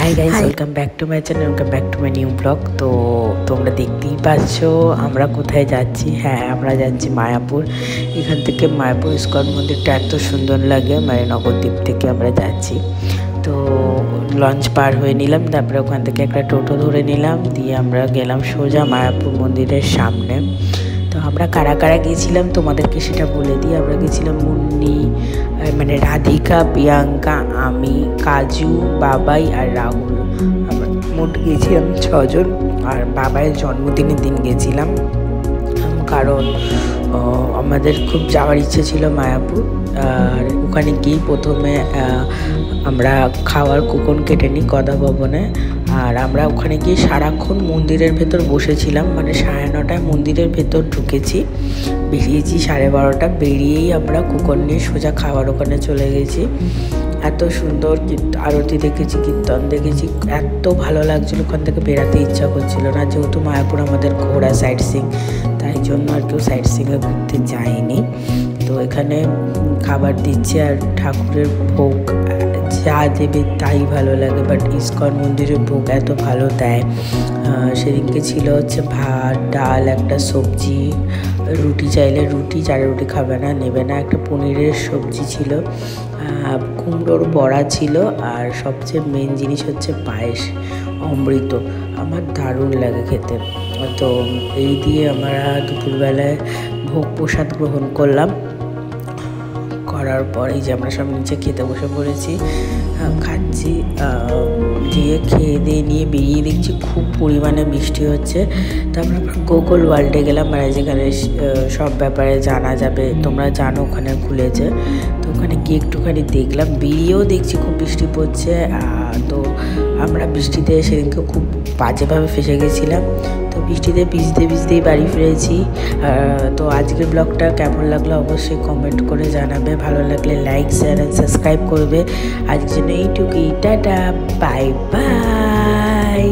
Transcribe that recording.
Hi guys, welcome back to my channel, welcome back to my new blog. তো তোমরা দেখতেই পাচ্ছ আমরা কোথায় যাচ্ছি। হ্যাঁ, আমরা যাচ্ছি মায়াপুর। এখান থেকে মায়াপুর ইস্কন মন্দিরটা এত সুন্দর লাগে, মানে নবদ্বীপ থেকে আমরা যাচ্ছি। তো লঞ্চ পার হয়ে নিলাম, তারপরে ওখান থেকে একটা টোটো ধরে নিলাম, দিয়ে আমরা গেলাম সোজা মায়াপুর মন্দিরের সামনে। তো আমরা কারা কারা গিয়েছিলাম তোমাদেরকে সেটা বলে দিই। আমরা গেছিলাম মুন্নি, মানে রাধিকা, প্রিয়াঙ্কা, আমি, কাজু, বাবাই আর রাহুল। আমরা মোট গিয়েছিলাম 6 জন। আর বাবাইয়ের জন্মদিনের দিন গেছিলাম, কারণ আমাদের খুব যাওয়ার ইচ্ছে ছিল মায়াপুর। আর ওখানে গিয়ে প্রথমে আমরা খাওয়ার কুপন কেটে নিই গদা ভবনে। আর আমরা ওখানে গিয়ে সারাক্ষণ মন্দিরের ভেতর বসেছিলাম, মানে 9:30টায় মন্দিরের ভেতর ঢুকেছি, বেরিয়েছি 12:30। বেরিয়েই আমরা কুপন নিয়ে সোজা খাওয়ার ওখানে চলে গেছি। এত সুন্দর আরতি দেখেছি, কীর্তন দেখেছি, এত ভালো লাগছিল, ওখান থেকে বেরাতে ইচ্ছা করছিল না। যেহেতু মায়াপুর আমাদের ঘোরা সাইট সিং, তাই জন্য আর কেউ সাইট সিংয়ে ঘুরতে যায়নি। তো এখানে খাবার দিচ্ছে আর ঠাকুরের ভোগ যা দেবে তাই ভালো লাগে, বাট ইস্কন মন্দিরের ভোগ এত ভালো দেয়। সেদিনকে ছিল হচ্ছে ভাত, ডাল, একটা সবজি, রুটি চাইলে রুটি, যারা রুটি খাবে না নেবে না, একটা পনিরের সবজি ছিল, কুমড়োর বড়া ছিল, আর সবচেয়ে মেন জিনিস হচ্ছে পায়েস, অমৃত। আমার দারুণ লাগে খেতে। তো এই দিয়ে আমরা দুপুরবেলায় ভোগ প্রসাদ গ্রহণ করলাম। করার পরেই যে আমরা সব নিচে খেতে বসে পড়েছি, খাচ্ছি। দিয়ে খেয়ে দিয়ে নিয়ে বেরিয়ে দেখছি খুব পরিমাণে বৃষ্টি হচ্ছে। তারপর আমরা গুগল ওয়ার্ল্ডে গেলাম, মানে যেখানে সব ব্যাপারে জানা যাবে, তোমরা জানো ওখানে খুলেছে। তো ওখানে গিয়ে একটুখানি দেখলাম, বেরিয়েও দেখছি খুব বৃষ্টি পড়ছে। তো আমরা বৃষ্টিতে সেদিনকে খুব বাজেভাবে ফেসে গেছিলাম। তো বৃষ্টিতে ভিজতেই বাড়ি ফিরেছি। তো আজকের ব্লগটা কেমন লাগলো অবশ্যই কমেন্ট করে জানাবে। ভালো লাগলে লাইক, শেয়ার অ্যান্ড সাবস্ক্রাইব করবে। আজকের জন্য এইটুকুই, টাটা, বাই বাই।